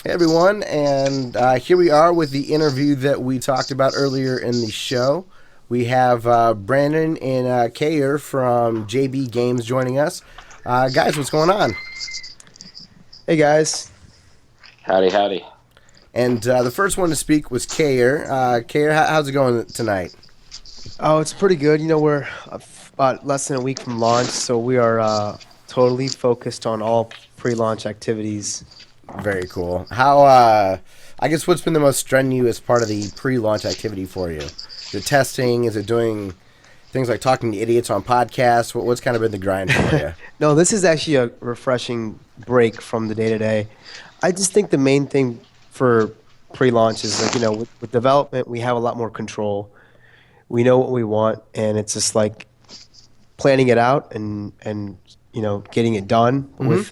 Hey everyone, and here we are with the interview that we talked about earlier in the show. We have Brandon and Kayer from JB Games joining us. Guys, what's going on? Hey guys. Howdy, howdy. And the first one to speak was Kayer. Kayer, how's it going tonight? Oh, it's pretty good. We're about less than a week from launch, so we are totally focused on all pre-launch activities. Very cool. I guess what's been the most strenuous part of the pre-launch activity for you? Is it testing? Is it doing things like talking to idiots on podcasts? What's kind of been the grind for you? No, this is actually a refreshing break from the day-to-day. I just think the main thing for pre-launch is with development, we have a lot more control. We know what we want, and it's just like planning it out and getting it done. Mm-hmm.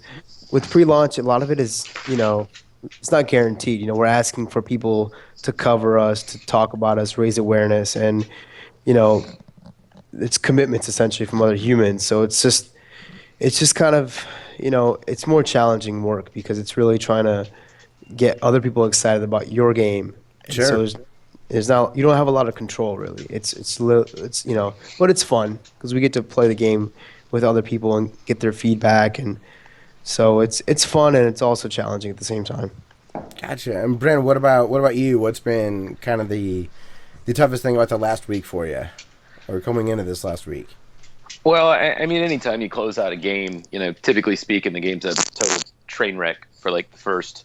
With pre-launch, a lot of it is it's not guaranteed. We're asking for people to cover us, to talk about us, raise awareness, and you know it's commitments essentially from other humans. So it's just kind of it's more challenging work because it's really trying to get other people excited about your game. And Sure. so there's not, you don't have a lot of control really. It's but it's fun because we get to play the game with other people and get their feedback, and so it's fun and it's also challenging at the same time. Gotcha. And Brandon, what about you? What's been kind of the toughest thing about the last week for you, or coming into this last week? Well, I mean, anytime you close out a game, typically speaking, the game's a total train wreck for like the first,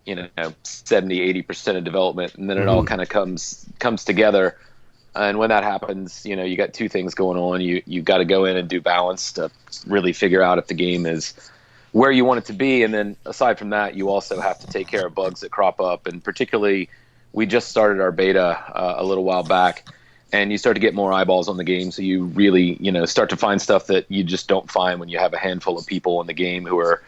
70-80% of development, and then it all kind of comes together. And when that happens, you got two things going on. You've got to go in and do balance to really figure out if the game is where you want it to be, and then aside from that, you also have to take care of bugs that crop up. And particularly, we just started our beta a little while back, and you start to get more eyeballs on the game, so you really start to find stuff that you just don't find when you have a handful of people in the game who are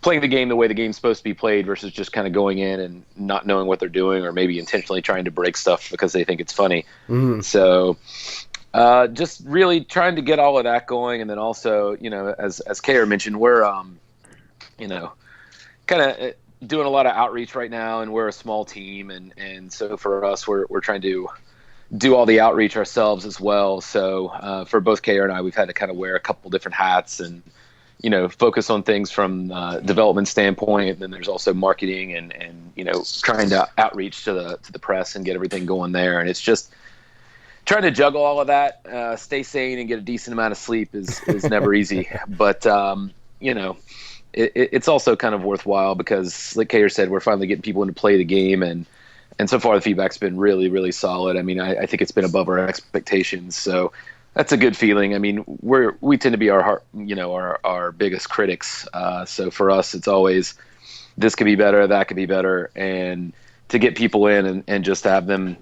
playing the game the way the game's supposed to be played versus just kind of going in and not knowing what they're doing, or maybe intentionally trying to break stuff because they think it's funny. So just really trying to get all of that going. And then also, as Kayer mentioned, we're kind of doing a lot of outreach right now, and we're a small team, and so for us, we're trying to do all the outreach ourselves as well. So for both Kayer and I, we've had to kind of wear a couple different hats and focus on things from development standpoint. And then there's also marketing and trying to outreach to the press and get everything going there. And it's just trying to juggle all of that, stay sane and get a decent amount of sleep is never easy. But it's also kind of worthwhile because, like Kayer said, we're finally getting people in to play the game, and so far the feedback's been really, really solid. I mean, I think it's been above our expectations, so that's a good feeling. I mean, we tend to be our biggest critics. So for us, it's always this could be better, that could be better, and to get people in and just have them,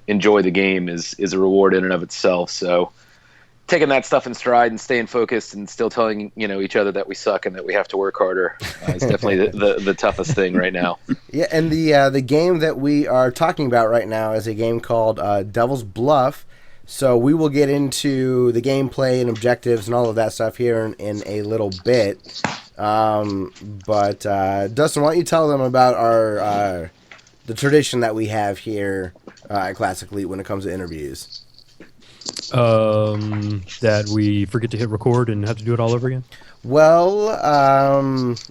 enjoy the game is a reward in and of itself. So taking that stuff in stride and staying focused and still telling each other that we suck and that we have to work harder is definitely the toughest thing right now. Yeah, and the game that we are talking about right now is a game called Devil's Bluff. So we will get into the gameplay and objectives and all of that stuff here in a little bit. But Dustin, why don't you tell them about our the tradition that we have here at Classic Elite when it comes to interviews? That we forget to hit record and have to do it all over again? Well,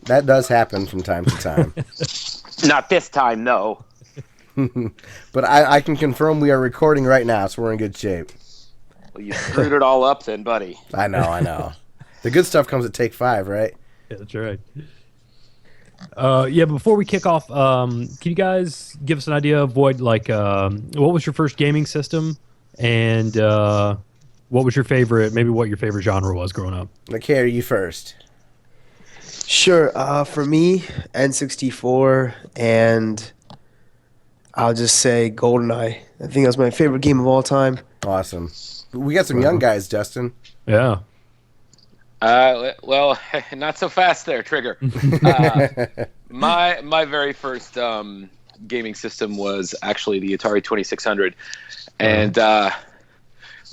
that does happen from time to time. Not this time, no. But I can confirm we are recording right now, so we're in good shape. Well, you screwed it all up then, buddy. I know. The good stuff comes at take 5, right? Yeah, that's right. Yeah, before we kick off, can you guys give us an idea of what was your first gaming system, and what was your favorite, maybe what your favorite genre was growing up? Okay, are you first? Sure. For me, N64, and I'll just say GoldenEye. I think that's my favorite game of all time. Awesome. We got some young guys, Justin. Yeah. Well, not so fast there, Trigger. My very first gaming system was actually the Atari 2600, and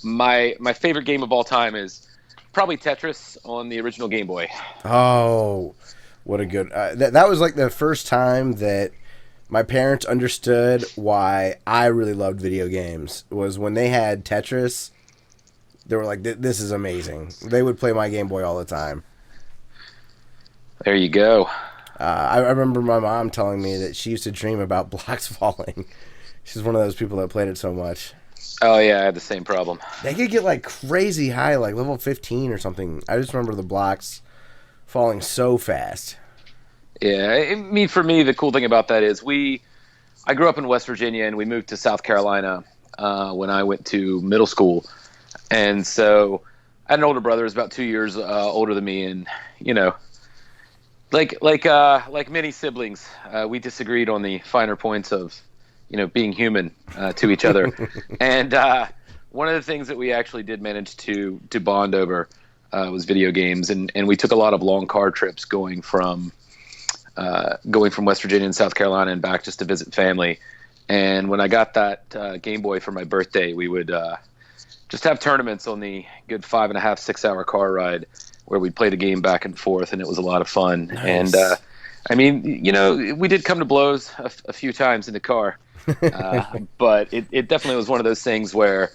my favorite game of all time is probably Tetris on the original Game Boy. Oh, What a good that was like the first time that my parents understood why I really loved video games. Was when they had Tetris. They were like, "This is amazing." They would play my Game Boy all the time. There you go. I remember my mom telling me that she used to dream about blocks falling. She's one of those people that played it so much. Oh yeah, I had the same problem. They could get like crazy high, like level 15 or something. I just remember the blocks falling so fast. Yeah, for me, the cool thing about that is I grew up in West Virginia and we moved to South Carolina when I went to middle school. And so I had an older brother who's about 2 years older than me. And, like many siblings, we disagreed on the finer points of, being human to each other. And one of the things that we actually did manage to bond over was video games. And we took a lot of long car trips going from West Virginia and South Carolina and back just to visit family. And when I got that Game Boy for my birthday, we would just have tournaments on the good 5.5, 6 hour car ride where we'd play the game back and forth, and it was a lot of fun. Nice. And we did come to blows a few times in the car, but it definitely was one of those things where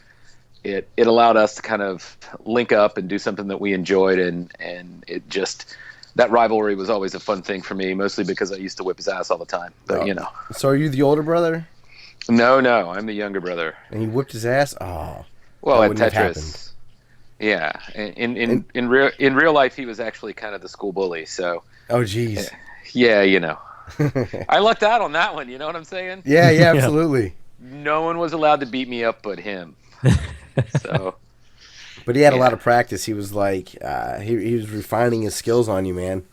it allowed us to kind of link up and do something that we enjoyed, and it just, that rivalry was always a fun thing for me, mostly because I used to whip his ass all the time. But So are you the older brother? No, I'm the younger brother. And you whipped his ass? Oh. Well, at wouldn't have Tetris. Yeah. In real life, he was actually kind of the school bully. So. Oh, geez. Yeah, I lucked out on that one. You know what I'm saying? Yeah, absolutely. No one was allowed to beat me up but him. So. But he had a lot of practice. He was like, he was refining his skills on you, man.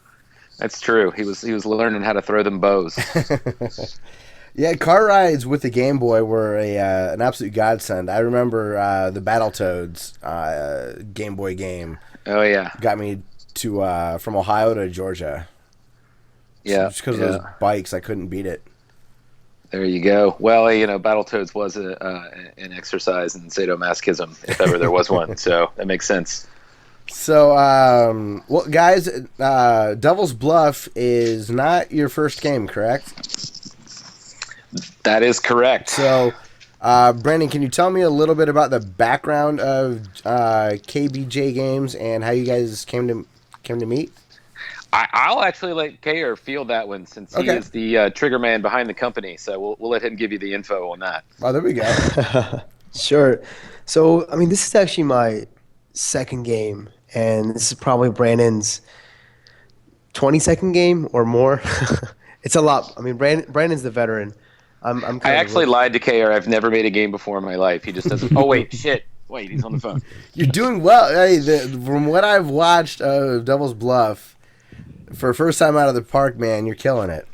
That's true. He was learning how to throw them bows. Yeah, car rides with the Game Boy were an absolute godsend. I remember the Battletoads Game Boy game. Oh yeah, got me to from Ohio to Georgia. Yeah, just because of those bikes, I couldn't beat it. There you go. Well, Battletoads was an exercise in sadomasochism, if ever there was one. So that makes sense. So, well, guys, Devil's Bluff is not your first game, correct? That is correct. So, Brandon, can you tell me a little bit about the background of KBJ Games and how you guys came to meet? I'll actually let Kayer field that one since he is the trigger man behind the company. So we'll let him give you the info on that. Oh, there we go. Sure. So, this is actually my second game, and this is probably Brandon's 22nd game or more. It's a lot. Brandon's the veteran. I actually lied to Kayer. I've never made a game before in my life. He just doesn't. Oh wait, shit. Wait, he's on the phone. You're doing well. Hey, from what I've watched of Devil's Bluff, for first time out of the park, man, you're killing it.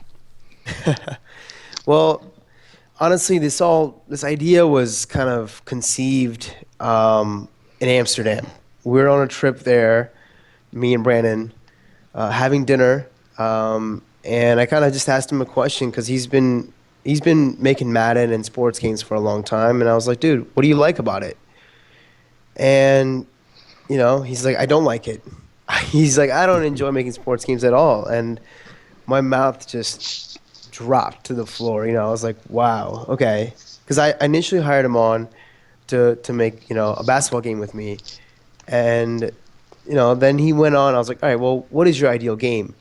Well, honestly, this idea was kind of conceived in Amsterdam. We were on a trip there, me and Brandon, having dinner, and I kind of just asked him a question because he's been making Madden and sports games for a long time, and I was like, dude, what do you like about it? And he's like, I don't like it. He's like, I don't enjoy making sports games at all. And my mouth just dropped to the floor. I was like, wow, okay. Because I initially hired him on to make, a basketball game with me. And, then he went on. I was like, all right, well, what is your ideal game?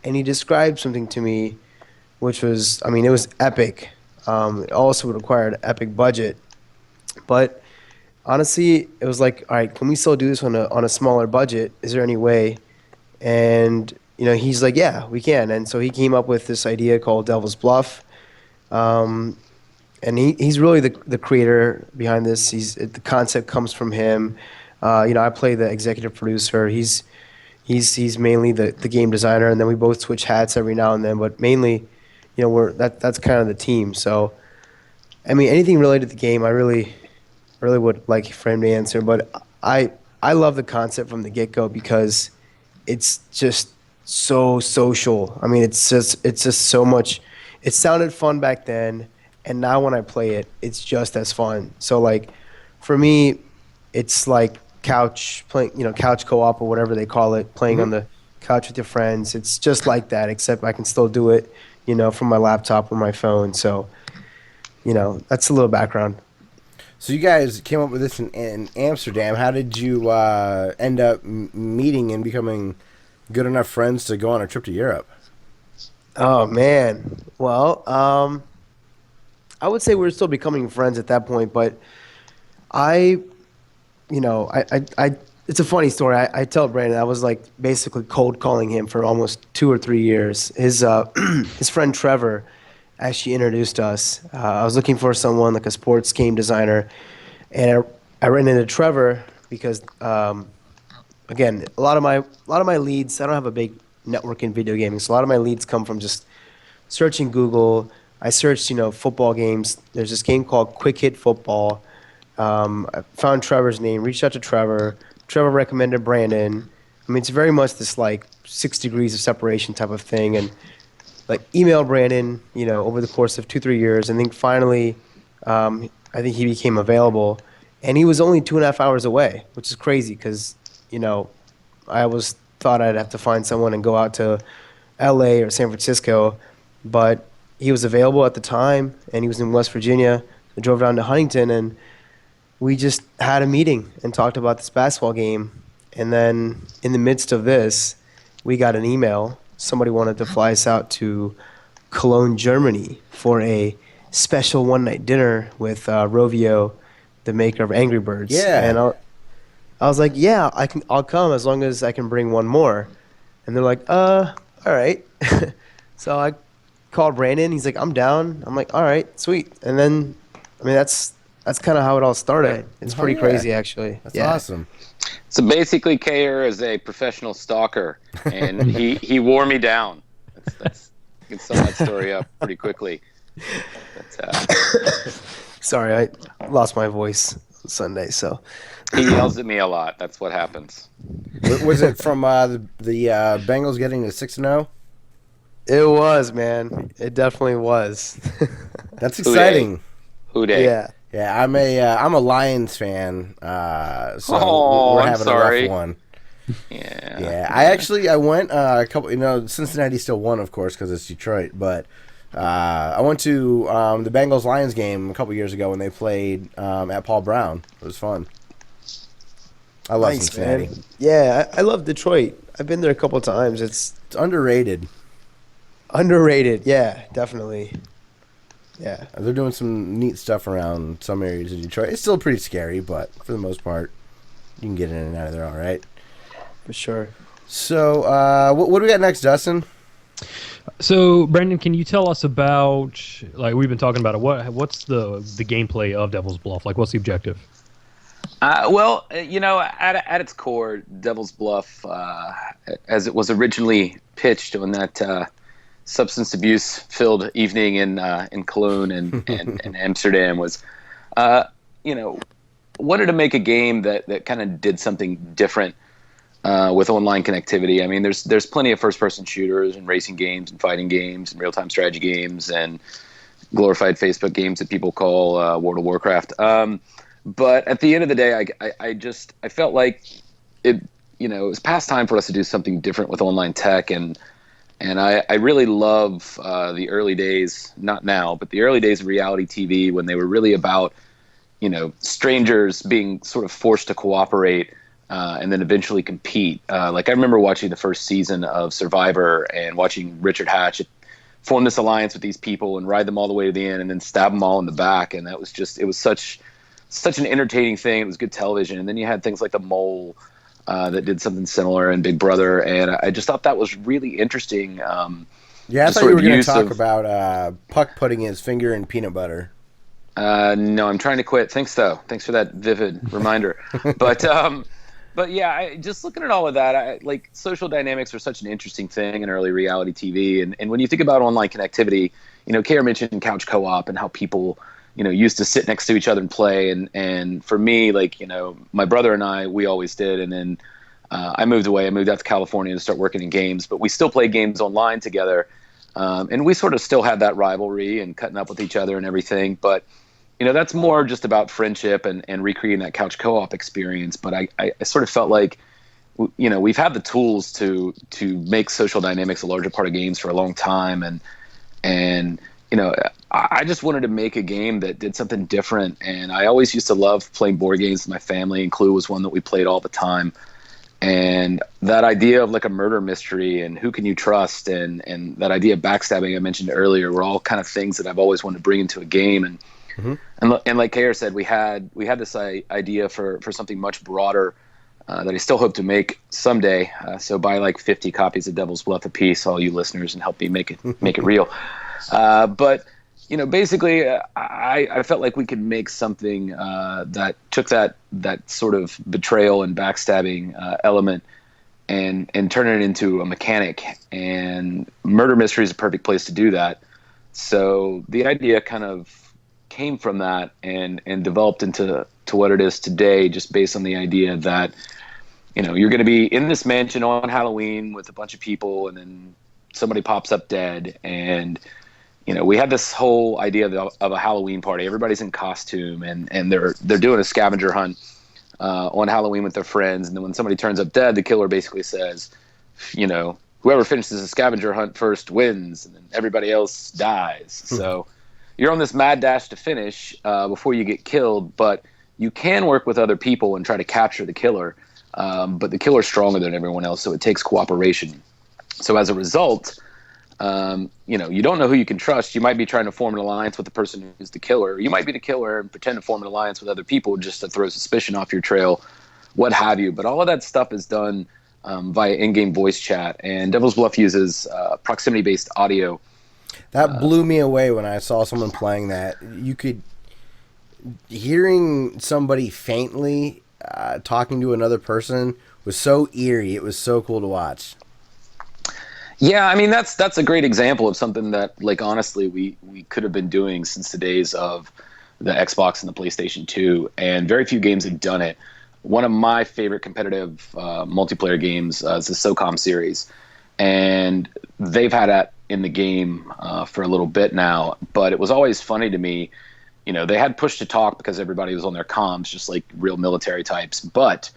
And he described something to me, which was, it was epic. It also required an epic budget. But honestly, it was like, all right, can we still do this on a smaller budget? Is there any way? And, he's like, yeah, we can. And so he came up with this idea called Devil's Bluff. And he's really the creator behind this. The concept comes from him. I play the executive producer. He's mainly the game designer, and then we both switch hats every now and then. But mainly, that's kind of the team. So, anything related to the game, I really would like for him to answer. But I love the concept from the get-go because it's just so social. It's just so much. It sounded fun back then, and now when I play it, it's just as fun. So like, for me, it's like couch co-op or whatever they call it, playing on the couch with your friends. It's just like that, except I can still do it, from my laptop or my phone. So, that's a little background. So you guys came up with this in Amsterdam. How did you end up meeting and becoming good enough friends to go on a trip to Europe? Oh man. Well, I would say we were still becoming friends at that point, but I, I it's a funny story. I tell Brandon I was like basically cold calling him for almost 2 or 3 years. His his friend Trevor actually introduced us. I was looking for someone like a sports game designer, and I ran into Trevor because again, a lot of my leads. I don't have a big network in video gaming, so a lot of my leads come from just searching Google. I searched, football games. There's this game called Quick Hit Football. I found Trevor's name, reached out to Trevor. Trevor recommended Brandon. I mean, it's very much this like 6 degrees of separation type of thing, and like email Brandon, over the course of 2-3 years, and then finally, I think he became available, and he was only 2.5 hours away, which is crazy because, I always thought I'd have to find someone and go out to L.A. or San Francisco, but he was available at the time, and he was in West Virginia. I drove down to Huntington, and we just had a meeting and talked about this basketball game. And then in the midst of this, we got an email. Somebody wanted to fly us out to Cologne, Germany for a special one-night dinner with Rovio, the maker of Angry Birds. Yeah. And I was like, yeah, I'll come as long as I can bring one more. And they're like, all right. So I called Brandon. He's like, I'm down. I'm like, all right, sweet. And then, I mean, that's kind of how it all started. It's pretty crazy, actually. That's awesome. So basically, Kayer is a professional stalker, and he wore me down. That's you can sum that story up pretty quickly. Sorry, I lost my voice on Sunday, so. He yells at me a lot. That's what happens. Was it from the Bengals getting to 6-0? It was, man. It definitely was. That's exciting. Who dey? Yeah. Yeah, I'm a Lions fan, so we're I'm having sorry. a rough one. Yeah. Yeah, I went a couple. Cincinnati still won, of course, because it's Detroit. But I went to the Bengals Lions game a couple years ago when they played at Paul Brown. It was fun. I love Cincinnati. Man. Yeah, I love Detroit. I've been there a couple times. It's underrated. Underrated, yeah, definitely. Yeah. They're doing some neat stuff around some areas of Detroit. It's still pretty scary, but for the most part, you can get in and out of there all right. For sure. So, what do we got next, Dustin? So, Brandon, can you tell us about, like we've been talking about it, what's the gameplay of Devil's Bluff? Like, what's the objective? Well, at its core, Devil's Bluff, as it was originally pitched on that substance abuse filled evening in Cologne and Amsterdam, was wanted to make a game that kind of did something different with online connectivity. I mean, there's plenty of first person shooters and racing games and fighting games and real time strategy games and glorified Facebook games that people call World of Warcraft. But at the end of the day, I felt like it was past time for us to do something different with online tech, and I really love the early days, not now, but the early days of reality TV when they were really about, strangers being sort of forced to cooperate and then eventually compete. Like I remember watching the first season of Survivor and watching Richard Hatch form this alliance with these people and ride them all the way to the end and then stab them all in the back. And that was it was such an entertaining thing. It was good television. And then you had things like The Mole that did something similar, and Big Brother, and I just thought that was really interesting. Yeah, I thought you were going to talk about Puck putting his finger in peanut butter. No, I'm trying to quit. Thanks, though. Thanks for that vivid reminder. But yeah, just looking at all of that, like social dynamics are such an interesting thing in early reality TV, and when you think about online connectivity, Kayer mentioned couch co-op and how people used to sit next to each other and play. And for me, like, my brother and I, we always did. And then I moved away. I moved out to California to start working in games, but we still played games online together. And we sort of still had that rivalry and cutting up with each other and everything. But, that's more just about friendship and recreating that couch co-op experience. But I sort of felt like we've had the tools to make social dynamics a larger part of games for a long time, and I just wanted to make a game that did something different. And I always used to love playing board games with my family, and Clue was one that we played all the time. And that idea of like a murder mystery and who can you trust, and that idea of backstabbing I mentioned earlier were all kind of things that I've always wanted to bring into a game. And like Kayer said, we had this idea for something much broader that I still hope to make someday. So buy like 50 copies of Devil's Bluff a piece, all you listeners, and help me make it real. But basically, I felt like we could make something that took that sort of betrayal and backstabbing element and turn it into a mechanic. And murder mystery is a perfect place to do that. So the idea kind of came from that and developed into what it is today, just based on the idea that you're going to be in this mansion on Halloween with a bunch of people, and then somebody pops up dead. And we had this whole idea of a Halloween party. Everybody's in costume, and they're doing a scavenger hunt on Halloween with their friends. And then when somebody turns up dead, the killer basically says, whoever finishes the scavenger hunt first wins, and then everybody else dies. So you're on this mad dash to finish before you get killed, but you can work with other people and try to capture the killer. But the killer's stronger than everyone else, so it takes cooperation. So as a result, you don't know who you can trust. You might be trying to form an alliance with the person who's the killer. You might be the killer and pretend to form an alliance with other people just to throw suspicion off your trail, what have you. But all of that stuff is done via in-game voice chat, and Devil's Bluff uses proximity-based audio. That blew me away when I saw someone playing that. Hearing somebody faintly talking to another person was so eerie. It was so cool to watch. Yeah, I mean that's a great example of something that, like, honestly, we could have been doing since the days of the Xbox and the PlayStation 2, and very few games have done it. One of my favorite competitive multiplayer games is the SOCOM series, and they've had that in the game for a little bit now. But it was always funny to me. They had push to talk because everybody was on their comms, just like real military types. But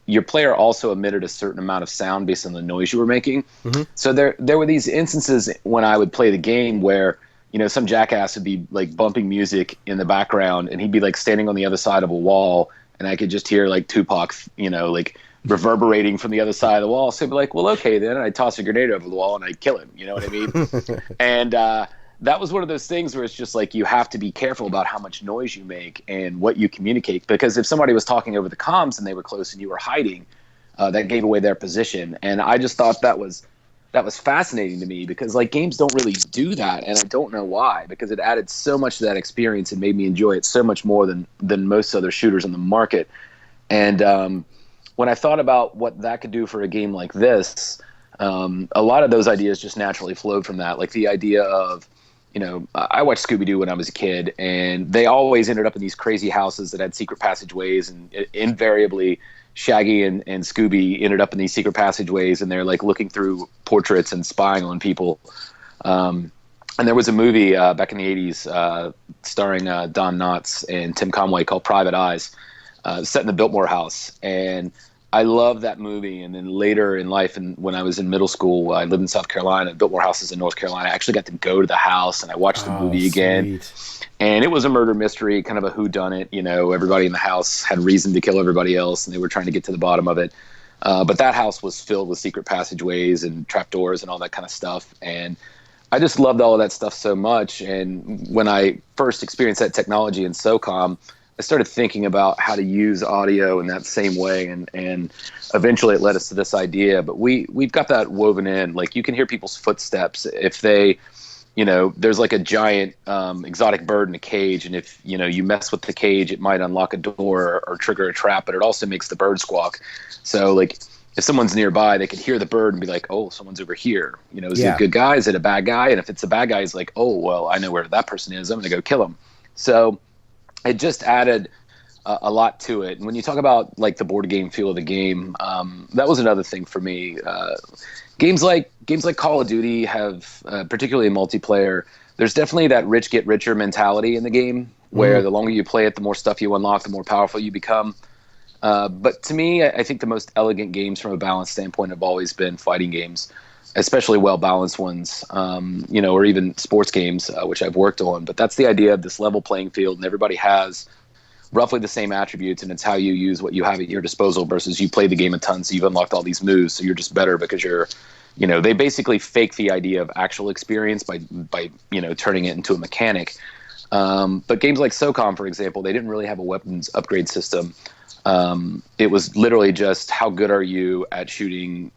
your player also emitted a certain amount of sound based on the noise you were making. Mm-hmm. So there were these instances when I would play the game where some jackass would be like bumping music in the background, and he'd be like standing on the other side of a wall, and I could just hear like Tupac, like reverberating from the other side of the wall. So I'd be like, well, okay, then I'd toss a grenade over the wall and I'd kill him. You know what I mean? And that was one of those things where it's just like you have to be careful about how much noise you make and what you communicate, because if somebody was talking over the comms and they were close and you were hiding, that gave away their position. And I just thought that was fascinating to me, because like games don't really do that, and I don't know why, because it added so much to that experience and made me enjoy it so much more than most other shooters on the market. And when I thought about what that could do for a game like this, a lot of those ideas just naturally flowed from that. Like the idea of, I watched Scooby-Doo when I was a kid, and they always ended up in these crazy houses that had secret passageways, and invariably Shaggy and Scooby ended up in these secret passageways, and they're like looking through portraits and spying on people. And there was a movie back in the 80s starring Don Knotts and Tim Conway called Private Eyes, set in the Biltmore house. And I love that movie. And then later in life, and when I was in middle school, I lived in South Carolina. Biltmore House is in North Carolina. I actually got to go to the house, and I watched the movie again. And it was a murder mystery, kind of a whodunit. Everybody in the house had reason to kill everybody else, and they were trying to get to the bottom of it. But that house was filled with secret passageways and trapdoors and all that kind of stuff. And I just loved all of that stuff so much. And when I first experienced that technology in SOCOM, I started thinking about how to use audio in that same way, and eventually it led us to this idea. But we've got that woven in. Like, you can hear people's footsteps if they, there's like a giant exotic bird in a cage, and if you mess with the cage, it might unlock a door or trigger a trap. But it also makes the bird squawk. So like, if someone's nearby, they could hear the bird and be like, "Oh, someone's over here." Is it a good guy? Is it a bad guy? And if it's a bad guy, it's like, "Oh, well, I know where that person is. I'm gonna go kill him." So it just added a lot to it. And when you talk about like the board game feel of the game, that was another thing for me. Games like Call of Duty have, particularly in multiplayer, there's definitely that rich get richer mentality in the game, where the longer you play it, the more stuff you unlock, the more powerful you become. But to me, I think the most elegant games from a balance standpoint have always been fighting games, especially well-balanced ones, or even sports games, which I've worked on. But that's the idea of this level playing field, and everybody has roughly the same attributes, and it's how you use what you have at your disposal versus you play the game a ton, so you've unlocked all these moves, so you're just better because they basically fake the idea of actual experience by turning it into a mechanic. But games like SOCOM, for example, they didn't really have a weapons upgrade system. It was literally just how good are you at shooting,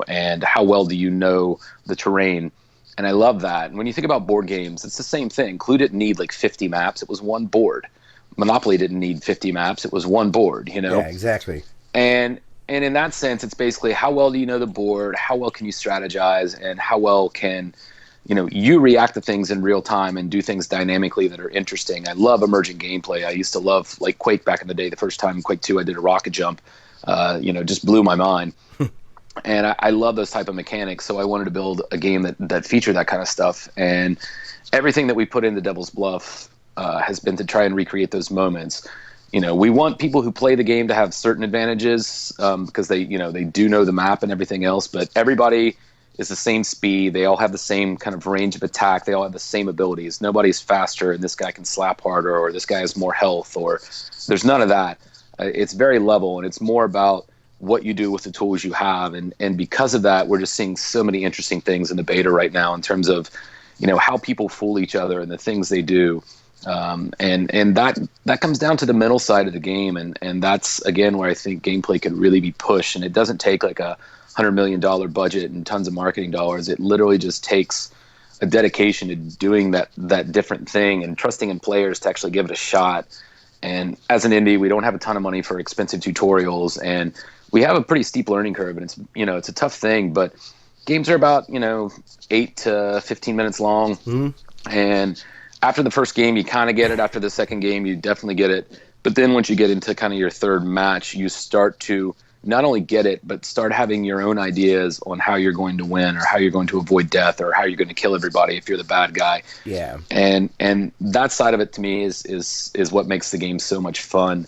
and how well do you know the terrain. And I love that. And when you think about board games, it's the same thing. Clue didn't need like 50 maps. It was one board. Monopoly didn't need 50 maps. It was one board, Yeah, exactly. And in that sense, it's basically how well do you know the board? How well can you strategize? And how well can you react to things in real time and do things dynamically that are interesting. I love emergent gameplay. I used to love like Quake back in the day. The first time in Quake 2 I did a rocket jump, just blew my mind. And I love those type of mechanics. So I wanted to build a game that featured that kind of stuff. And everything that we put into Devil's Bluff has been to try and recreate those moments. We want people who play the game to have certain advantages because they do know the map and everything else, but everybody is the same speed. They all have the same kind of range of attack. They all have the same abilities. Nobody's faster and this guy can slap harder, or this guy has more health, or there's none of that. It's very level, and it's more about what you do with the tools you have. And because of that, we're just seeing so many interesting things in the beta right now in terms of, how people fool each other and the things they do. And that comes down to the mental side of the game. And that's, again, where I think gameplay could really be pushed. And it doesn't take like a $100 million budget and tons of marketing dollars. It literally just takes a dedication to doing that different thing and trusting in players to actually give it a shot. And as an indie, we don't have a ton of money for expensive tutorials, and we have a pretty steep learning curve, and it's a tough thing, but games are about, 8 to 15 minutes long. Mm-hmm. And after the first game, you kind of get it. After the second game, you definitely get it. But then once you get into kind of your third match, you start to not only get it, but start having your own ideas on how you're going to win, or how you're going to avoid death, or how you're going to kill everybody if you're the bad guy. Yeah. And that side of it to me is what makes the game so much fun.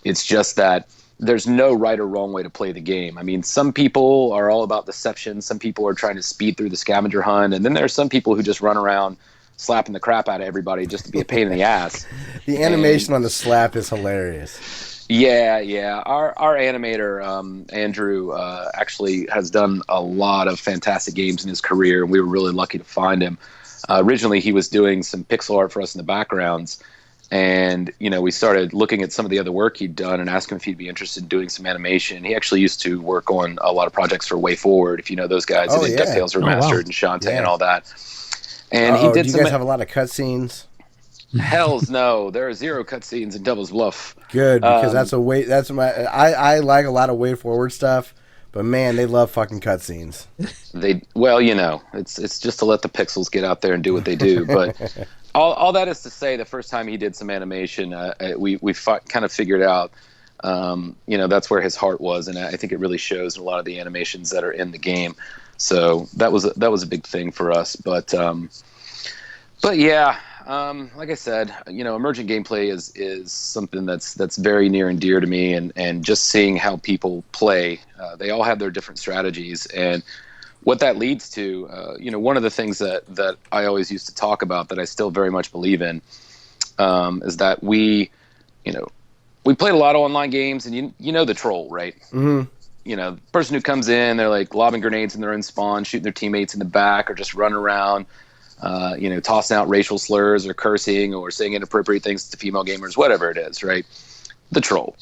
It's just that there's no right or wrong way to play the game. I mean, some people are all about deception. Some people are trying to speed through the scavenger hunt. And then there's some people who just run around slapping the crap out of everybody just to be a pain in the ass. The animation on the slap is hilarious. Yeah. Our animator, Andrew, actually has done a lot of fantastic games in his career, and we were really lucky to find him. Originally, he was doing some pixel art for us in the backgrounds, and we started looking at some of the other work he'd done and asked him if he'd be interested in doing some animation. He actually used to work on a lot of projects for Way Forward, if you know those guys. They did DuckTales Remastered and Shantae and all that. And he did do you guys have a lot of cutscenes? Hells no, there are 0 cutscenes in Devil's Bluff. Good, because I like a lot of Way Forward stuff, but man, they love fucking cutscenes. It's just to let the pixels get out there and do what they do. But all that is to say, the first time he did some animation, we kind of figured out, that's where his heart was, and I think it really shows in a lot of the animations that are in the game. So that was a big thing for us. But yeah. Like I said, emergent gameplay is something that's very near and dear to me, and just seeing how people play, they all have their different strategies, and what that leads to, one of the things that I always used to talk about that I still very much believe in, is that we played a lot of online games, and you know the troll, right? Mm-hmm. The person who comes in, they're like lobbing grenades in their own spawn, shooting their teammates in the back, or just running around. Tossing out racial slurs or cursing or saying inappropriate things to female gamers, whatever it is, right? The troll.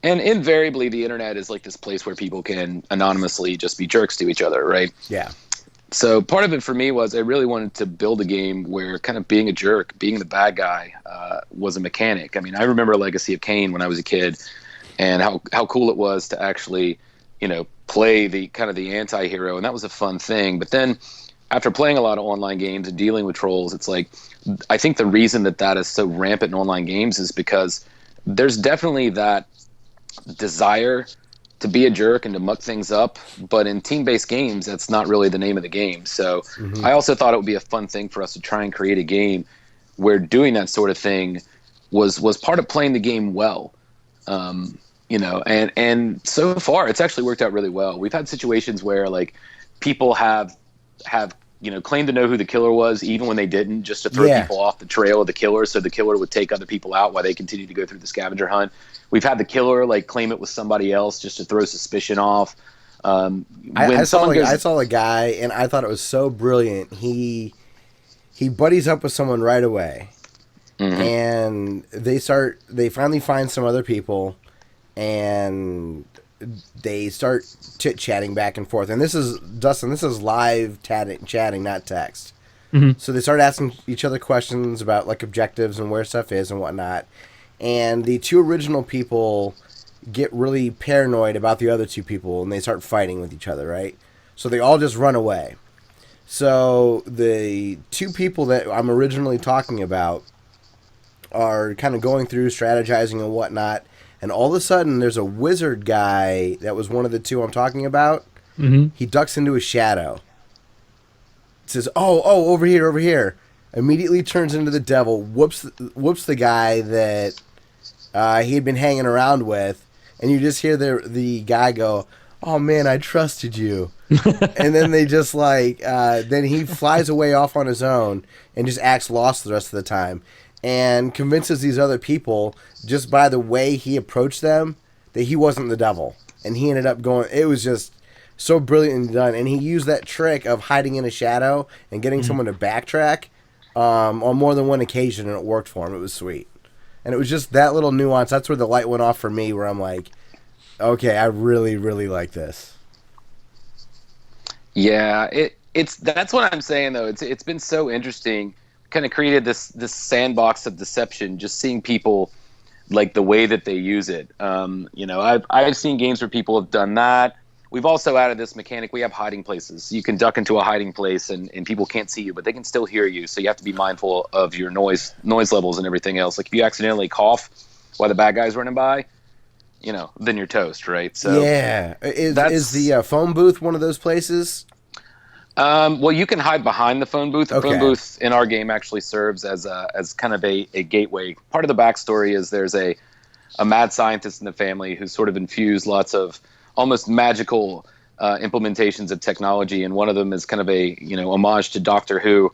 And invariably, the internet is like this place where people can anonymously just be jerks to each other, right? Yeah. So part of it for me was I really wanted to build a game where kind of being a jerk, being the bad guy, was a mechanic. I mean, I remember Legacy of Kain when I was a kid, and how cool it was to actually, play the kind of the anti-hero, and that was a fun thing. But then after playing a lot of online games and dealing with trolls, it's like, I think the reason that is so rampant in online games is because there's definitely that desire to be a jerk and to muck things up, but in team-based games, that's not really the name of the game. So I also thought it would be a fun thing for us to try and create a game where doing that sort of thing was part of playing the game well. and so far it's actually worked out really well. We've had situations where like people have claimed to know who the killer was even when they didn't, just to throw people off the trail of the killer, so the killer would take other people out while they continue to go through the scavenger hunt. We've had the killer like claim it was somebody else just to throw suspicion off. I saw a guy and I thought it was so brilliant. He buddies up with someone right away. Mm-hmm. And they finally find some other people, and they start chit-chatting back and forth. And this is, Dustin, this is live chatting, not text. Mm-hmm. So they start asking each other questions about like objectives and where stuff is and whatnot. And the two original people get really paranoid about the other two people, and they start fighting with each other, right? So they all just run away. So the two people that I'm originally talking about are kind of going through strategizing and whatnot, and all of a sudden there's a wizard guy that was one of the two I'm talking about. Mm-hmm. He ducks into a shadow. Says, "Oh, over here!" Immediately turns into the devil. Whoops the guy that he had been hanging around with, and you just hear the guy go, "Oh man, I trusted you." And then they just then he flies away off on his own and just acts lost the rest of the time. And convinces these other people, just by the way he approached them, that he wasn't the devil. And he ended up going... It was just so brilliantly done. And he used that trick of hiding in a shadow and getting someone to backtrack on more than one occasion, and it worked for him. It was sweet. And it was just that little nuance. That's where the light went off for me, where I'm like, okay, I really, really like this. Yeah, that's what I'm saying, though. It's been so interesting. Kind of created this sandbox of deception, just seeing people like the way that they use it. I've seen games where people have done that. We've also added this mechanic. We have hiding places. You can duck into a hiding place and people can't see you, but they can still hear you. So you have to be mindful of your noise levels and everything else. Like if you accidentally cough while the bad guy's running by, then you're toast, right? So yeah, is the phone booth one of those places? Well, you can hide behind the phone booth. The phone booth in our game actually serves as kind of a gateway. Part of the backstory is there's a mad scientist in the family who's sort of infused lots of almost magical implementations of technology, and one of them is kind of a homage to Doctor Who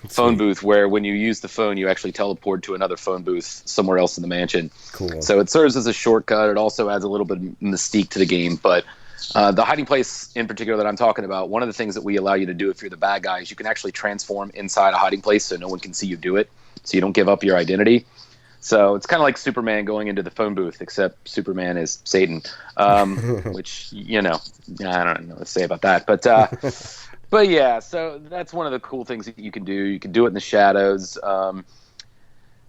phone booth, where when you use the phone, you actually teleport to another phone booth somewhere else in the mansion. Cool. So it serves as a shortcut. It also adds a little bit of mystique to the game, but. The hiding place in particular that I'm talking about, one of the things that we allow you to do if you're the bad guy is you can actually transform inside a hiding place so no one can see you do it, so you don't give up your identity. So it's kind of like Superman going into the phone booth, except Superman is Satan, which, I don't know what to say about that. But yeah, so that's one of the cool things that you can do. You can do it in the shadows.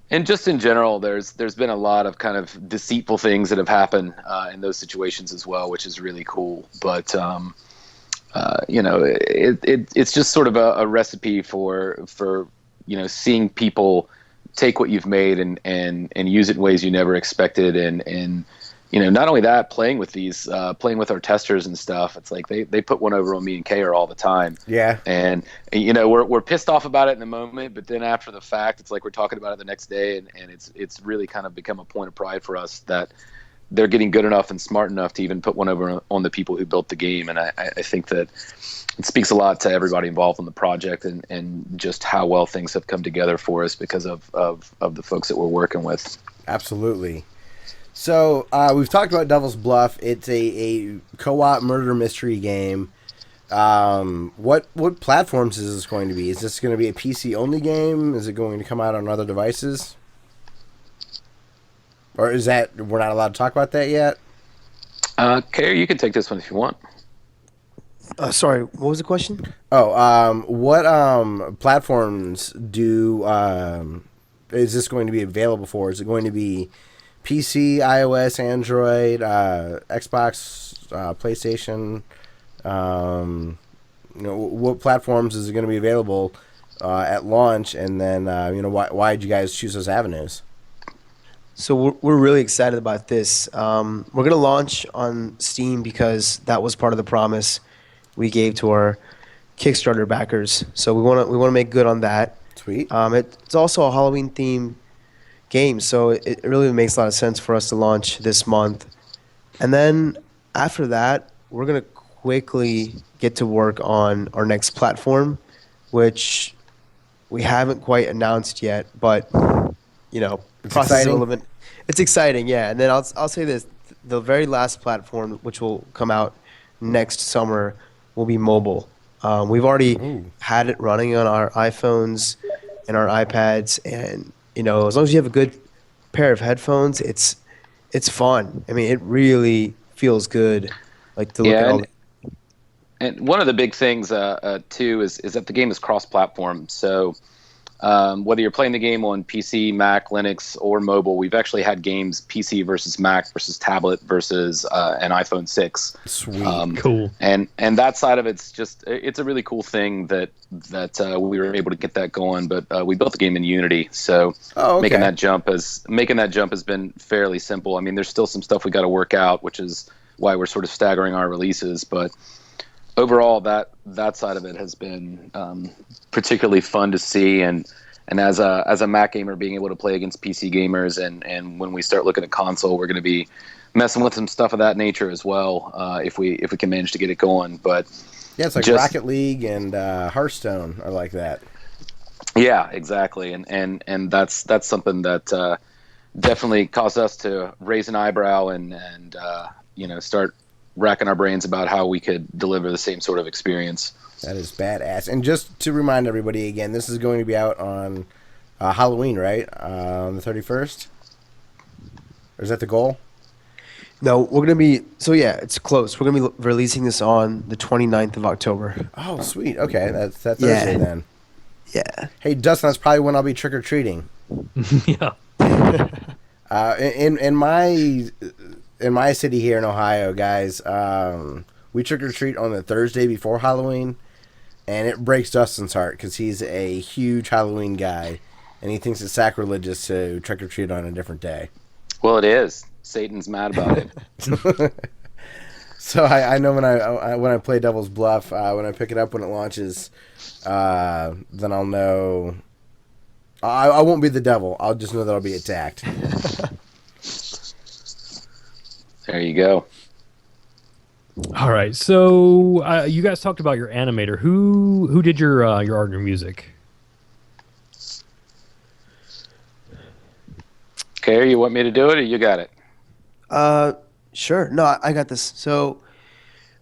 And just in general, there's been a lot of kind of deceitful things that have happened in those situations as well, which is really cool. But it's just sort of a recipe for seeing people take what you've made and use it in ways you never expected, and not only that, playing with our testers and stuff. It's like they put one over on me and Kayer all the time. Yeah. And we're pissed off about it in the moment, but then after the fact, it's like we're talking about it the next day, and it's really kind of become a point of pride for us that they're getting good enough and smart enough to even put one over on the people who built the game. And I think that it speaks a lot to everybody involved in the project and just how well things have come together for us because of the folks that we're working with. Absolutely. So we've talked about Devil's Bluff. It's a co-op murder mystery game. What platforms is this going to be? Is this going to be a PC only game? Is it going to come out on other devices? Or is that we're not allowed to talk about that yet? Kayer, you can take this one if you want. Sorry, what was the question? What platforms is this going to be available for? Is it going to be PC, iOS, Android, Xbox, PlayStation? What platforms is it going to be available at launch? And then, why did you guys choose those avenues? So we're really excited about this. We're going to launch on Steam because that was part of the promise we gave to our Kickstarter backers. So we want to make good on that. Sweet. It's also a Halloween themed games. So it really makes a lot of sense for us to launch this month. And then after that, we're going to quickly get to work on our next platform, which we haven't quite announced yet, but It's process exciting. development. It's exciting, yeah. And then I'll say this: the very last platform, which will come out next summer, will be mobile. We've already Ooh. had it running on our iPhones and our iPads, and as long as you have a good pair of headphones, it's fun. I mean, it really feels good, like to look at Yeah, all. and one of the big things too is that the game is cross-platform. So whether you're playing the game on PC, Mac, Linux, or mobile, we've actually had games PC versus Mac versus tablet versus an iPhone 6. Sweet. Cool. And that side of it's a really cool thing that we were able to get that going. But we built the game in Unity, so Oh, okay. making that jump has been fairly simple. I mean, there's still some stuff we got to work out, which is why we're sort of staggering our releases, but overall, that side of it has been particularly fun to see, and as a Mac gamer, being able to play against PC gamers, and when we start looking at console, we're going to be messing with some stuff of that nature as well, if we can manage to get it going. But Yeah, it's like just Rocket League and Hearthstone are like that. yeah, exactly, and that's something that definitely caused us to raise an eyebrow and start racking our brains about how we could deliver the same sort of experience. That is badass. And just to remind everybody again, this is going to be out on Halloween, right? On the 31st? Or is that the goal? No, we're gonna be it's close. We're gonna be releasing this on the 29th of October. Oh, sweet. Okay, that's that Yeah. Thursday then. Yeah. Hey, Dustin, that's probably when I'll be trick or treating. Yeah. In my city here in Ohio, guys, we trick or treat on the Thursday before Halloween, and it breaks Dustin's heart because he's a huge Halloween guy, and he thinks it's sacrilegious to trick or treat on a different day. Well, it is. Satan's mad about it. So I know when I play Devil's Bluff, when I pick it up when it launches, then I'll know. I won't be the devil. I'll just know that I'll be attacked. There you go. All right. So you guys talked about your animator. Who did your art and your music? Okay, you want me to do it, or you got it? Sure. No, I got this. So,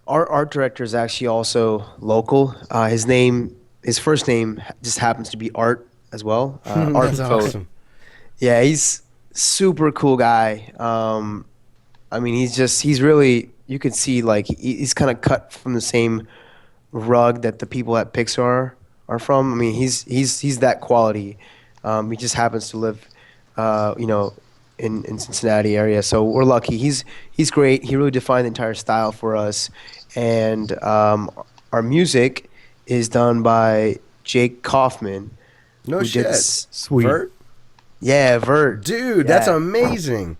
our art director is actually also local. His first name just happens to be Art as well. Art That's Fote. awesome. Yeah, he's super cool guy. I mean, he's really, you could see like he's kind of cut from the same rug that the people at Pixar are from. I mean, he's that quality. He just happens to live, in Cincinnati area. So we're lucky. He's great. He really defined the entire style for us. And our music is done by Jake Kaufman. No who shit. did Sweet. Vert? Yeah, Vert. Dude, that's Yeah. amazing.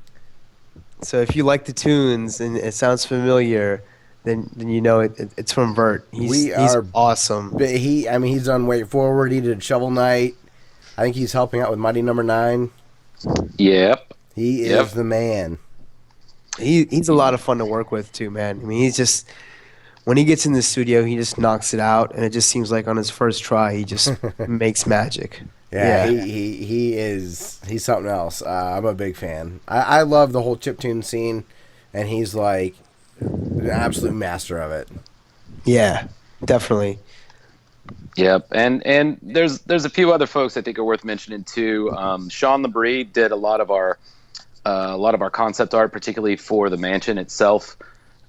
So if you like the tunes and it sounds familiar, then you know it's from Vert. He's awesome. But he's done Way Forward. He did Shovel Knight. I think he's helping out with Mighty Number 9. Yep. He Yep. is the man. He's a lot of fun to work with too, man. I mean, he's just, when he gets in the studio, he just knocks it out, and it just seems like on his first try, he just makes magic. Yeah, he's something else. I'm a big fan. I love the whole chiptune scene, and he's like an absolute master of it. Yeah, definitely. Yep, and there's a few other folks I think are worth mentioning too. Sean Labrie did a lot of our concept art, particularly for the mansion itself.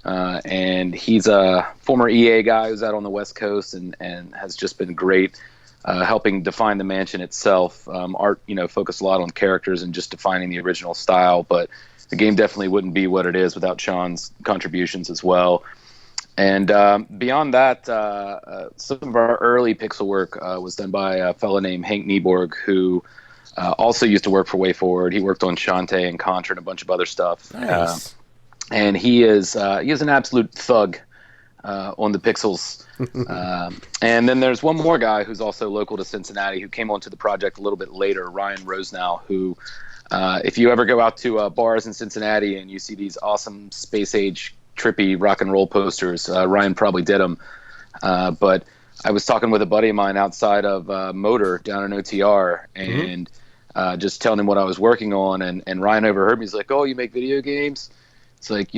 And he's a former EA guy who's out on the West Coast and has just been great helping define the mansion itself. Art, focused a lot on characters and just defining the original style, but the game definitely wouldn't be what it is without Sean's contributions as well. And beyond that, some of our early pixel work was done by a fellow named Hank Nieborg, who also used to work for WayForward. He worked on Shantae and Contra and a bunch of other stuff. Nice. And he is an absolute thug on the Pixels. And then there's one more guy who's also local to Cincinnati who came onto the project a little bit later, Ryan Rosenau, who, if you ever go out to bars in Cincinnati and you see these awesome space age trippy rock and roll posters, Ryan probably did them. But I was talking with a buddy of mine outside of Motor down in OTR, and just telling him what I was working on, and Ryan overheard me. He's like, "Oh, you make video games?" It's like,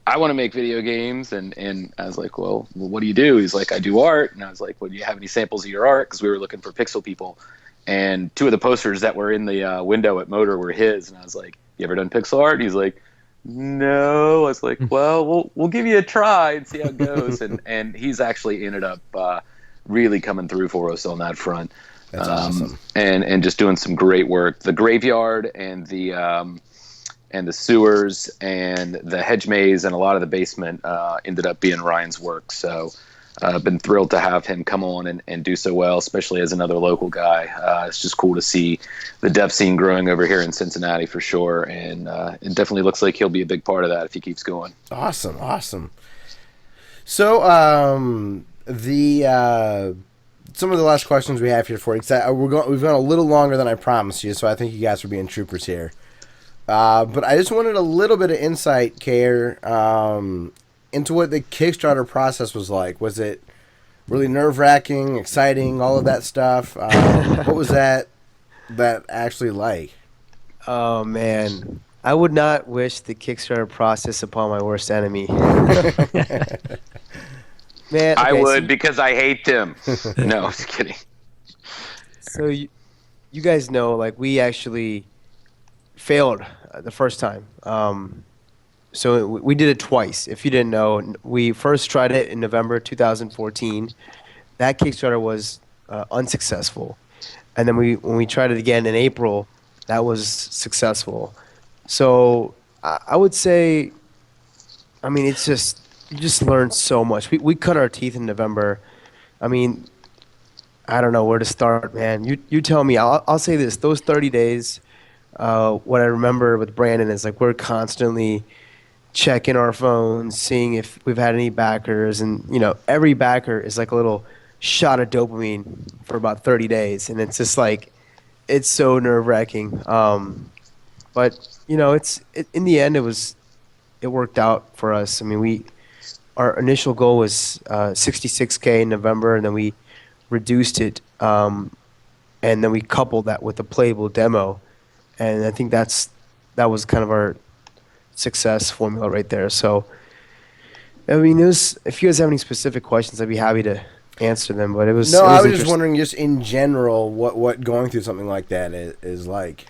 I want to make video games, and I was like, well, what do you do? He's like, I do art. And I was like, well, do you have any samples of your art? Because we were looking for pixel people, and two of the posters that were in the window at Motor were his. And I was like, you ever done pixel art? And he's like, no. I was like, well, we'll give you a try and see how it goes. and he's actually ended up really coming through for us on that front. That's awesome. And just doing some great work. The graveyard and the sewers and the hedge maze and a lot of the basement ended up being Ryan's work. So I've been thrilled to have him come on and do so well, especially as another local guy. It's just cool to see the dev scene growing over here in Cincinnati for sure. And it definitely looks like he'll be a big part of that if he keeps going. Awesome. So some of the last questions we have here for you, we've gone a little longer than I promised you, so I think you guys are being troopers here. But I just wanted a little bit of insight, Care, into what the Kickstarter process was like. Was it really nerve-wracking, exciting, all of that stuff? What was that actually like? Oh, man. I would not wish the Kickstarter process upon my worst enemy. Man, I would, because I hate them. No, I'm just kidding. So you guys know, like, we actually failed the first time. So we did it twice. If you didn't know, we first tried it in November 2014. That Kickstarter was unsuccessful. And then when we tried it again in April, that was successful. So I would say, I mean, it's just, you just learn so much. We cut our teeth in November. I mean, I don't know where to start, man. You tell me. I'll say this. Those 30 days, what I remember with Brandon is, like, we're constantly checking our phones, seeing if we've had any backers. And, every backer is like a little shot of dopamine for about 30 days. And it's just like, it's so nerve-wracking. But, in the end, it worked out for us. I mean, our initial goal was 66K in November, and then we reduced it, and then we coupled that with a playable demo, and I think that was kind of our success formula right there. So, I mean, if you guys have any specific questions, I'd be happy to answer them. But I was just wondering, just in general, what going through something like that is like.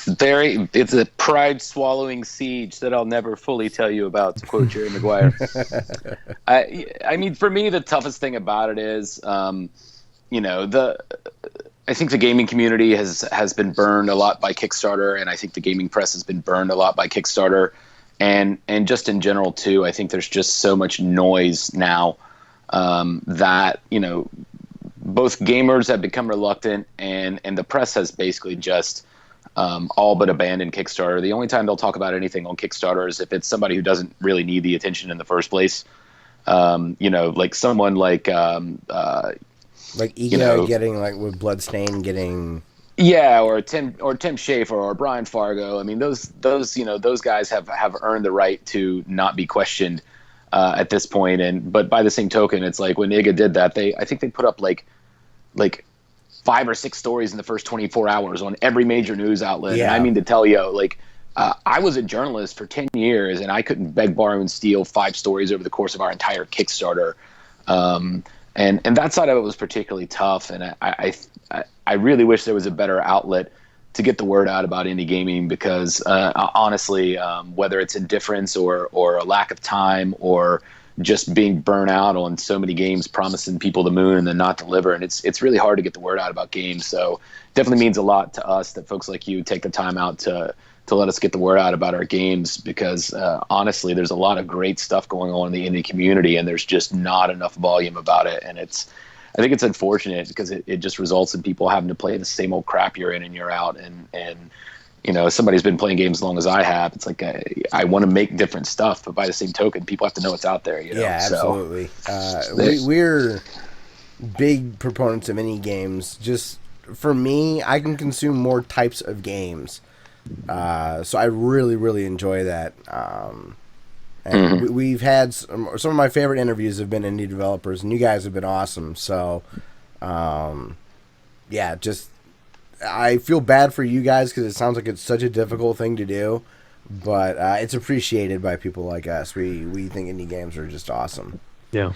It's a pride-swallowing siege that I'll never fully tell you about, to quote Jerry Maguire. I mean, for me, the toughest thing about it is, I think the gaming community has been burned a lot by Kickstarter, and I think the gaming press has been burned a lot by Kickstarter, and just in general too. I think there's just so much noise now that both gamers have become reluctant, and the press has basically just all but abandoned Kickstarter. The only time they'll talk about anything on Kickstarter is if it's somebody who doesn't really need the attention in the first place. Like someone like Ego getting, like, with Bloodstain getting. Yeah, or Tim Schafer or Brian Fargo. I mean, those guys have earned the right to not be questioned at this point. But by the same token, it's like when Iga did that, I think they put up like 5 or 6 stories in the first 24 hours on every major news outlet. Yeah. And I mean to tell you, I was a journalist for 10 years, and I couldn't beg, borrow, and steal 5 stories over the course of our entire Kickstarter. And that side of it was particularly tough. And I really wish there was a better outlet to get the word out about indie gaming, because honestly, whether it's indifference or a lack of time or just being burnt out on so many games promising people the moon and then not deliver, and it's really hard to get the word out about games. So definitely means a lot to us that folks like you take the time out to let us get the word out about our games, because honestly, there's a lot of great stuff going on in the indie community, and there's just not enough volume about it. And I think it's unfortunate, because it just results in people having to play the same old crap year in and year out. And somebody's been playing games as long as I have. It's like I want to make different stuff, but by the same token, people have to know what's out there. Yeah, absolutely. So, We're big proponents of indie games. Just for me, I can consume more types of games, so I really, really enjoy that. And we've had some of my favorite interviews have been indie developers, and you guys have been awesome. So, yeah, just I feel bad for you guys because it sounds like it's such a difficult thing to do, but it's appreciated by people like us. We think indie games are just awesome. Yeah.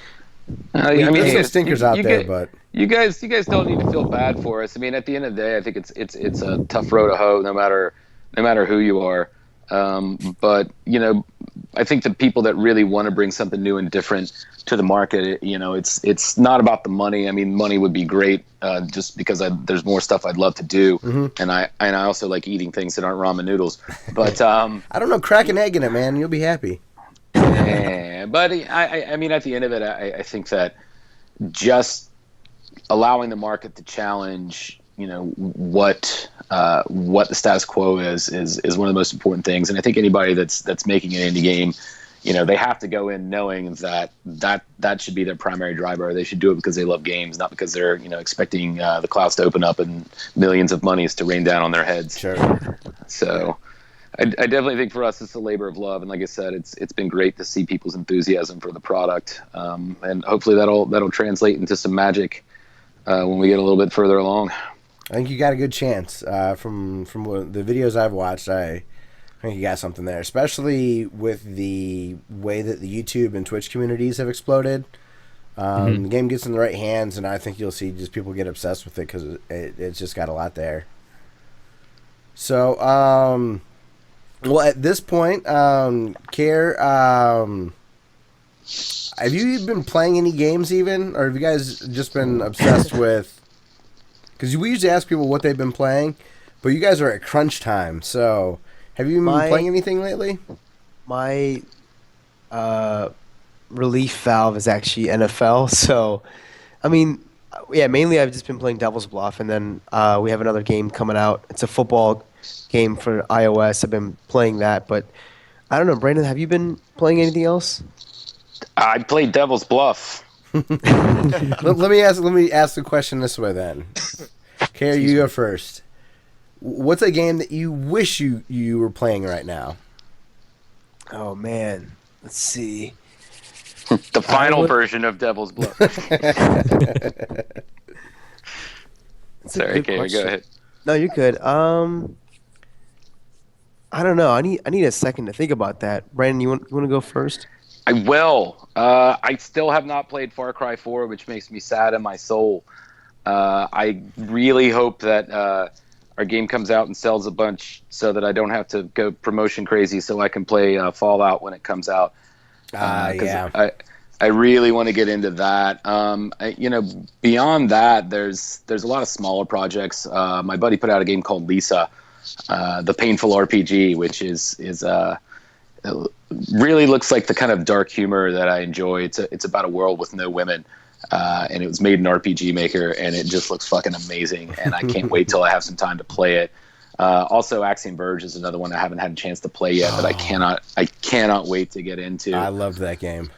There's some stinkers out there, but you guys don't need to feel bad for us. I mean, at the end of the day, I think it's a tough road to hoe, no matter who you are. But I think the people that really want to bring something new and different to the market, it's not about the money. I mean, money would be great, just because there's more stuff I'd love to do, and I also like eating things that aren't ramen noodles. But I don't know, crack an egg in it, man. You'll be happy. Yeah, but I mean, at the end of it, I think that just allowing the market to challenge, what the status quo is one of the most important things. And I think anybody that's making an indie game, they have to go in knowing that should be their primary driver. They should do it because they love games, not because they're expecting the clouds to open up and millions of monies to rain down on their heads. Sure. So I definitely think for us it's a labor of love, and like I said, it's been great to see people's enthusiasm for the product, and hopefully that'll translate into some magic when we get a little bit further along. I think you got a good chance. From the videos I've watched, I think you got something there, especially with the way that the YouTube and Twitch communities have exploded. The game gets in the right hands, and I think you'll see just people get obsessed with it because it's just got a lot there. So, well, at this point, Care, have you been playing any games even, or have you guys just been obsessed with? Because we usually ask people what they've been playing, but you guys are at crunch time. So, have you been playing anything lately? My relief valve is actually NFL. So, I mean, yeah, mainly I've just been playing Devil's Bluff, and then we have another game coming out. It's a football game for iOS. I've been playing that, but I don't know, Brandon, have you been playing anything else? I played Devil's Bluff. let me ask the question this way then. Care, you go first. What's a game that you wish you were playing right now? Oh man, let's see. The final version of Devil's Bluff. Sorry, Care, go ahead. No, you're good. I don't know. I need a second to think about that. Brandon, you want to go first? I will. I still have not played Far Cry 4, which makes me sad in my soul. I really hope that our game comes out and sells a bunch so that I don't have to go promotion crazy so I can play Fallout when it comes out. Yeah. I really want to get into that. Beyond that, there's a lot of smaller projects. My buddy put out a game called Lisa, the Painful RPG, which is really looks like the kind of dark humor that I enjoy. It's about a world with no women, and it was made in RPG Maker, and it just looks fucking amazing. And I can't wait till I have some time to play it. Also, Axiom Verge is another one I haven't had a chance to play yet, but I cannot wait to get into. I loved that game.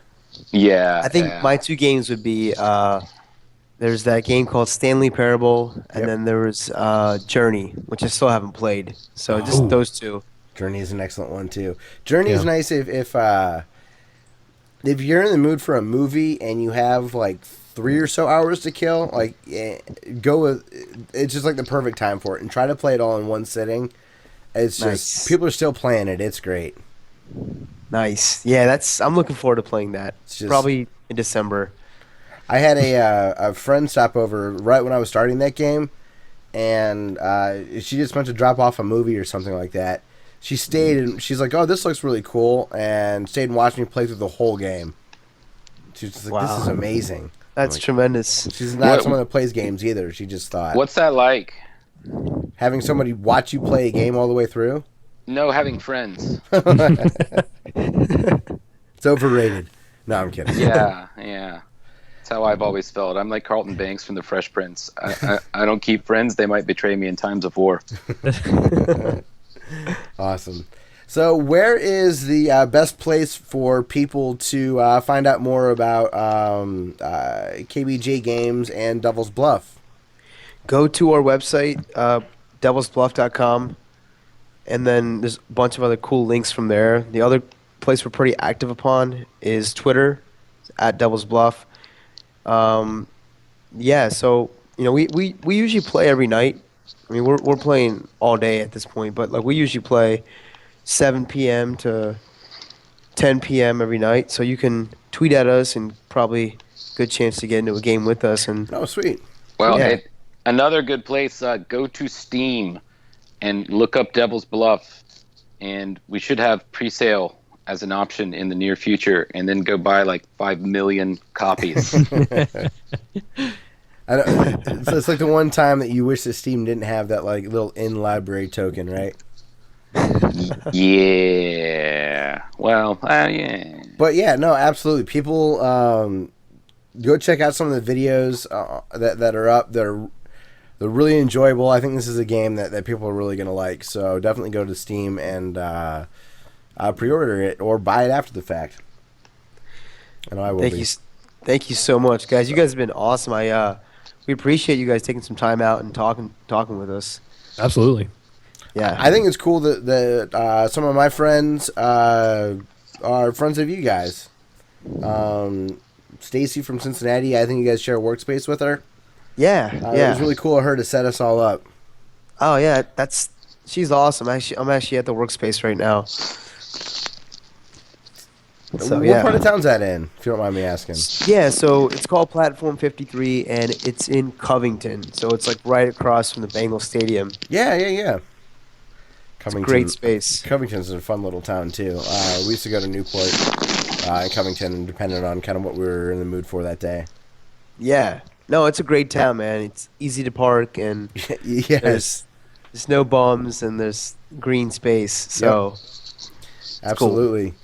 Yeah, I think my two games would be there's that game called Stanley Parable, and then there was Journey, which I still haven't played. So just those two. Journey is an excellent one too. Journey is nice if you're in the mood for a movie and you have like 3 or so hours to kill. Like, go with it's just like the perfect time for it, and try to play it all in one sitting. It's just people are still playing it. It's great. Nice. Yeah, I'm looking forward to playing that. Probably in December. I had a friend stop over right when I was starting that game, and she just went to drop off a movie or something like that. She stayed, and she's like, "Oh, this looks really cool," and stayed and watched me play through the whole game. She's just like, "This is amazing." That's tremendous. She's not someone that plays games either. She just thought. What's that like? Having somebody watch you play a game all the way through? No, having friends. It's overrated. No, I'm kidding. Yeah. That's how I've always felt. I'm like Carlton Banks from The Fresh Prince. I don't keep friends. They might betray me in times of war. Awesome. So, where is the best place for people to find out more about KBJ Games and Devil's Bluff? Go to our website, devilsbluff.com, and then there's a bunch of other cool links from there. The other place we're pretty active upon is Twitter, at Devil's Bluff. Yeah, so we usually play every night. I mean, we're playing all day at this point, but like we usually play 7 p.m. to 10 p.m. every night. So you can tweet at us and probably good chance to get into a game with us. And Oh, sweet. Well, Yeah. another good place. Go to Steam and look up Devil's Bluff, and we should have pre-sale as an option in the near future, and then go buy like 5 million copies. I don't, so it's like the one time that you wish that Steam didn't have that like little in-library token, right? Yeah. Well, yeah. But yeah, no, absolutely. People, go check out some of the videos that are up. They're really enjoyable. I think this is a game that people are really going to like. So definitely go to Steam and pre-order it or buy it after the fact. I know I will. Thank you so much, guys. You guys have been awesome. We appreciate you guys taking some time out and talking with us. Absolutely. Yeah, I think it's cool that some of my friends are friends of you guys. Stacy from Cincinnati, I think you guys share a workspace with her. yeah. It was really cool of her to set us all up. Oh yeah, she's awesome. I'm actually at the workspace right now. So, What part of town's that in, if you don't mind me asking? Yeah, so it's called Platform 53, and it's in Covington. So it's like right across from the Bengals Stadium. Yeah. It's a great space. Covington's a fun little town, too. We used to go to Newport and Covington, depending on kind of what we were in the mood for that day. Yeah. No, it's a great town, man. It's easy to park, and Yes. there's no bums, and there's green space. So Absolutely.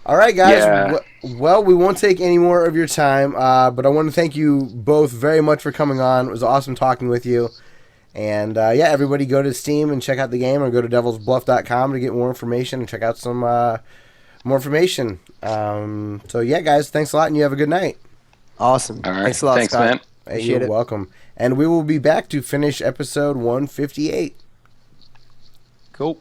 All right, guys. Yeah. Well, we won't take any more of your time, but I want to thank you both very much for coming on. It was awesome talking with you. And, everybody go to Steam and check out the game, or go to devilsbluff.com to get more information and check out some more information. So, guys, thanks a lot, and you have a good night. awesome. All right. Thanks a lot, Thanks, Scott. man. Hey, Appreciate you're it. welcome. And we will be back to finish episode 158. Cool.